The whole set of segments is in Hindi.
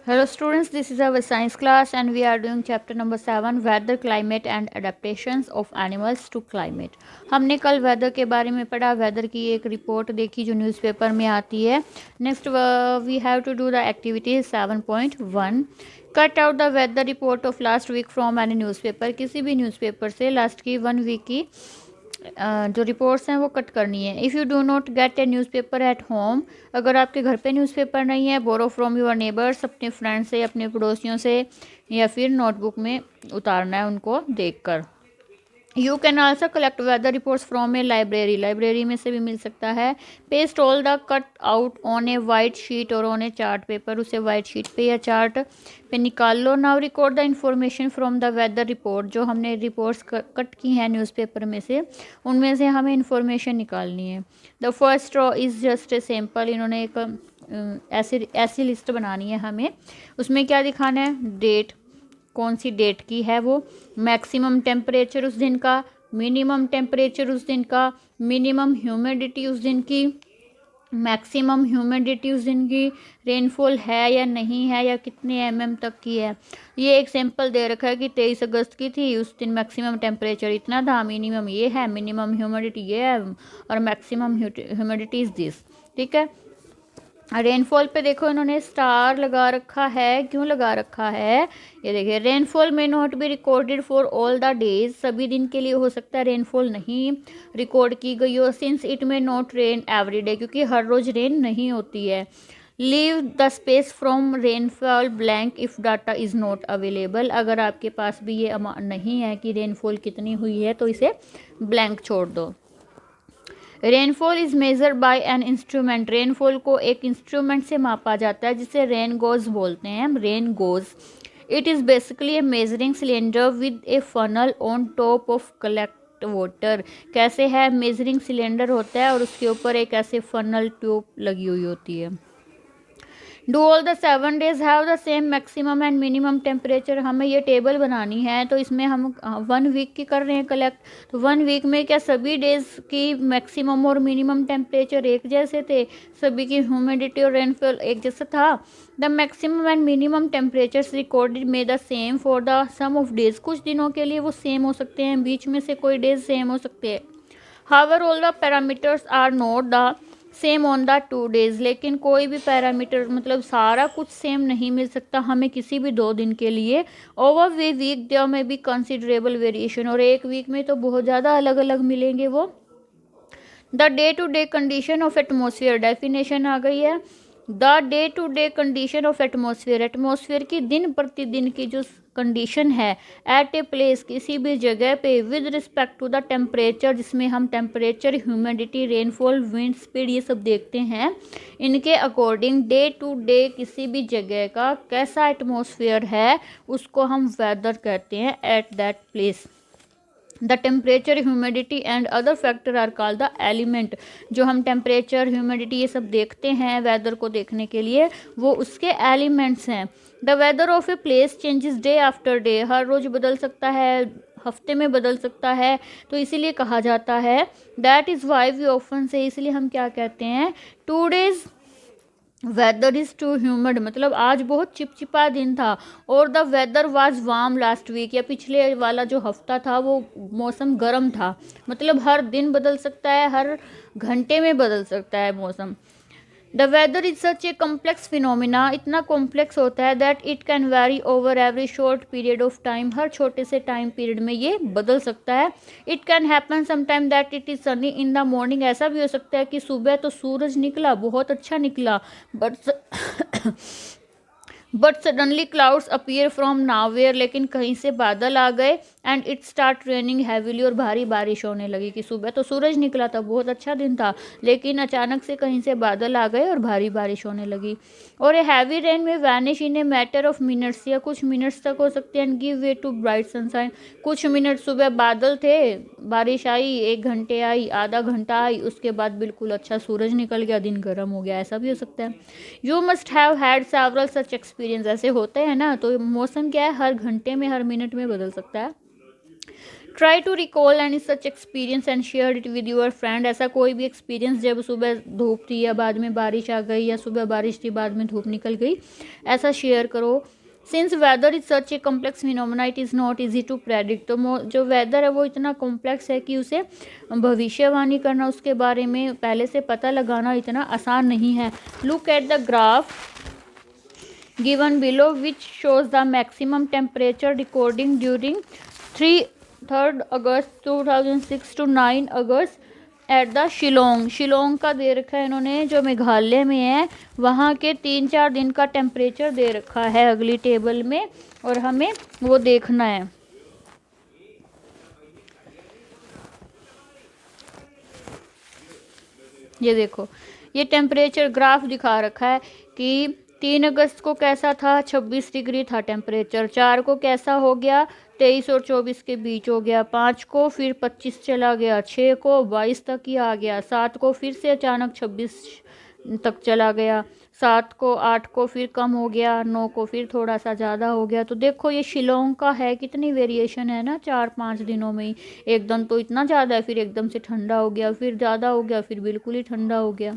Hello students, this is our science class and we are doing chapter number 7 weather, climate and adaptations of animals to climate। हमने कल वेदर के बारे में पढ़ा, वेदर की एक रिपोर्ट देखी जो न्यूज़पेपर में आती है। Next we have to do the activities 7.1। Cut out the weather report of last week from any newspaper. किसी भी न्यूज़पेपर से लास्ट की 1 वीक की जो रिपोर्ट्स हैं वो कट करनी है। If you do not gate A newspaper at home, अगर आपके घर पे न्यूज़पेपर नहीं है, बोरो फ्रॉम योर नेबर्स, अपने फ्रेंड से, अपने पड़ोसियों से, या फिर नोटबुक में उतारना है उनको देखकर। You can also collect weather reports from a library, library में से भी मिल सकता है। Paste all the cut out on a white sheet और ऑन ए चार्ट पेपर, उसे वाइट शीट पे या चार्ट पे निकाल लो। Now record the information from the weather report, जो हमने रिपोर्ट्स कट की हैं न्यूज़पेपर में से, उनमें से हमें इंफॉर्मेशन निकालनी है। The first row is just a sample, इन्होंने एक ऐसी लिस्ट बनानी है हमें। उसमें क्या दिखाना है? डेट, कौन सी डेट की है वो, मैक्सिमम टेम्परेचर उस दिन का, मिनिमम टेम्परेचर उस दिन का, मिनिमम ह्यूमिडिटी उस दिन की, मैक्सिमम ह्यूमिडिटी उस दिन की, रेनफॉल है या नहीं है या कितने तक की है। ये एक सैंपल दे रखा है कि 23 अगस्त की थी, उस दिन मैक्सिमम टेम्परेचर इतना था, मिनिमम ये है, मिनिमम ह्यूमिडिटी ये है और मैक्सिमम ह्यूमिडिटी इज़ दिस। ठीक है। रेनफॉल पे देखो इन्होंने स्टार लगा रखा है, क्यों लगा रखा है? ये देखिए, रेनफॉल में not be recorded for all the days, सभी दिन के लिए हो सकता है रेनफॉल नहीं रिकॉर्ड की गई हो। सिंस इट में नॉट रेन एवरी डे, क्योंकि हर रोज रेन नहीं होती है। Leave the space from rainfall blank if data is not available, अगर आपके पास भी ये नहीं है कि रेनफॉल कितनी हुई है तो इसे ब्लैंक छोड़ दो। Rainfall is measure by an instrument, rainfall को एक इंस्ट्रूमेंट से मापा जाता है जिसे रेन गोज बोलते हैं हम, rain goes. It is basically A measuring cylinder with A funnel on top of collect water. कैसे है? मेजरिंग सिलेंडर होता है और उसके ऊपर एक ऐसे फनल ट्यूब लगी हुई होती है। Do all the 7 days have the same maximum and minimum temperature, हमें ये टेबल बनानी है तो इसमें हम 1 वीक की कर रहे हैं कलेक्ट, तो 1 वीक में क्या सभी डेज की मैक्सिमम और मिनिमम टेम्परेचर एक जैसे थे? सभी की ह्यूमिडिटी और रेनफॉल एक जैसा था? The maximum and minimum temperatures recorded may the same for the some of days, कुछ दिनों के लिए वो सेम हो सकते हैं, बीच में से कोई डेज सेम हो सकते हैं। However all the parameters are not the same on the 2 days, लेकिन कोई भी पैरामीटर मतलब सारा कुछ सेम नहीं मिल सकता हमें किसी भी 2 दिन के लिए। ओवर वे वीक देयर में बी कंसिडरेबल वेरिएशन, और एक वीक में तो बहुत ज़्यादा अलग अलग मिलेंगे वो। The day to day condition of atmosphere, definition आ गई है। The day to day condition of atmosphere, atmosphere की दिन प्रतिदिन की जो कंडीशन है एट ए प्लेस, किसी भी जगह पे, with respect to the temperature, जिसमें हम temperature, humidity, rainfall, wind speed ये सब देखते हैं, इनके अकॉर्डिंग डे टू डे किसी भी जगह का कैसा एटमोसफियर है उसको हम वेदर कहते हैं at that place. The temperature, humidity and other factor are called the element, जो हम टेम्परेचर, ह्यूमिडिटी ये सब देखते हैं वेदर को देखने के लिए, वो उसके एलिमेंट्स हैं। The weather of a place changes day after day, हर रोज़ बदल सकता है, हफ्ते में बदल सकता है, तो इसीलिए कहा जाता है that is why we often say, इसलिए हम क्या कहते हैं, 2 days weather is too humid, मतलब आज बहुत चिपचिपा दिन था, और the weather was warm last week, या पिछले वाला जो हफ्ता था वो मौसम गर्म था। मतलब हर दिन बदल सकता है, हर घंटे में बदल सकता है मौसम। The weather is such a complex phenomena, इतना कॉम्प्लेक्स होता है that it can vary over every short period of time, हर छोटे से टाइम पीरियड में ये बदल सकता है। It can happen sometime that it is sunny in the morning, ऐसा भी हो सकता है कि सुबह तो सूरज निकला, बहुत अच्छा निकला, but but suddenly clouds appear from nowhere, लेकिन कहीं से बादल आ गए, and it start raining heavily, और भारी बारिश होने लगी। कि सुबह तो सूरज निकला था, बहुत अच्छा दिन था, लेकिन अचानक से कहीं से बादल आ गए और भारी बारिश होने लगी। और a heavy rain may vanish in a matter of minutes, या कुछ मिनट्स तक हो सकते हैं, and give way to bright sunshine, कुछ मिनट सुबह बादल थे, बारिश आई, 1 घंटे आई, आधा घंटा आई, उसके बाद बिल्कुल अच्छा सूरज निकल गया, दिन गर्म हो गया, ऐसा भी हो सकता है। You must have had several such experience, ऐसे होते हैं ना, तो मौसम क्या है, हर घंटे में, हर मिनट में बदल सकता है। Try to recall any such experience and share it with your friend. ऐसा कोई भी एक्सपीरियंस जब सुबह धूप थी या बाद में बारिश आ गई या सुबह बारिश थी बाद में धूप निकल गई, ऐसा शेयर करो। Since weather is such a complex phenomena it is not easy to predict. तो जो वेदर है वो इतना कॉम्प्लेक्स है कि उसे भविष्यवाणी करना, उसके बारे में पहले से पता लगाना इतना आसान नहीं है। Look at the graph given below which shows the maximum temperature recording during 3rd August 2006 to 9 August at the Shillong का दे रखा है इन्होंने, जो मेघालय में है, वहाँ के 3-4 दिन का टेम्परेचर दे रखा है अगली टेबल में, और हमें वो देखना है। ये देखो, ये टेम्परेचर ग्राफ दिखा रखा है कि 3 अगस्त को कैसा था, 26 डिग्री था टेम्परेचर। 4 को कैसा हो गया, 23 और 24 के बीच हो गया। 5 को फिर 25 चला गया, 6 को 22 तक ही आ गया, 7 को फिर से अचानक 26 तक चला गया, 7 को 8 को फिर कम हो गया, 9 को फिर थोड़ा सा ज़्यादा हो गया। तो देखो ये शिलोंग का है, कितनी वेरिएशन है ना 4-5 दिनों में ही। एकदम तो इतना ज़्यादा है, फिर एकदम से ठंडा हो गया, फिर ज़्यादा हो गया, फिर बिल्कुल ही ठंडा हो गया।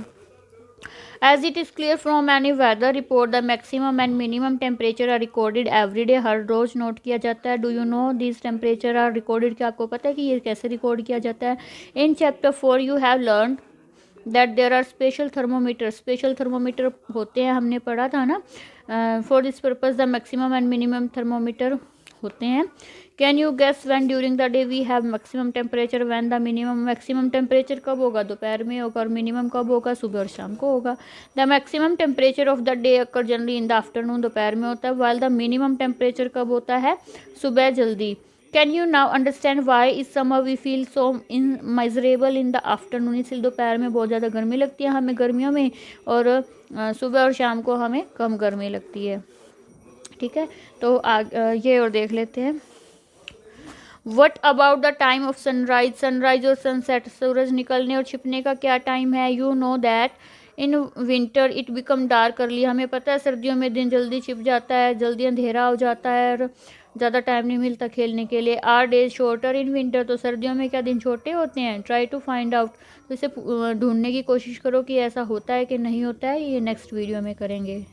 As it is clear from any weather report, the maximum and minimum temperature are recorded every day। हर रोज़ नोट किया जाता है। Do you know these temperature are recorded? क्या आपको पता है कि ये कैसे रिकॉर्ड किया जाता है? In chapter 4 you have learned that there are special thermometers। Special thermometer होते हैं, हमने पढ़ा था ना। For this purpose the maximum and minimum thermometer होते हैं। Can you guess when during the day we have maximum temperature, when the minimum. Maximum temperature कब होगा, दोपहर में होगा, और मिनिमम कब होगा, सुबह और शाम को होगा। The maximum temperature of the day occur generally in the afternoon, दोपहर में होता है, वाइल द मिनिमम टेम्परेचर कब होता है, सुबह जल्दी। Can you now understand why is summer we feel so in miserable in the afternoon. इसलिए दोपहर में बहुत ज़्यादा गर्मी लगती है हमें गर्मियों में, और सुबह और शाम को हमें कम गर्मी लगती है। ठीक है, तो ये और देख लेते हैं। What about the time of sunrise. Sunrise और सनसेट, सूरज निकलने और छिपने का क्या टाइम है। You know that in winter it become dark early. हमें पता है सर्दियों में दिन जल्दी छिप जाता है, जल्दी अंधेरा हो जाता है, और ज़्यादा टाइम नहीं मिलता खेलने के लिए। Are days shorter in winter. तो सर्दियों में क्या दिन छोटे होते हैं। Try to find out. तो इसे ढूंढने की कोशिश करो कि ऐसा होता है कि नहीं होता है। ये नेक्स्ट वीडियो में करेंगे।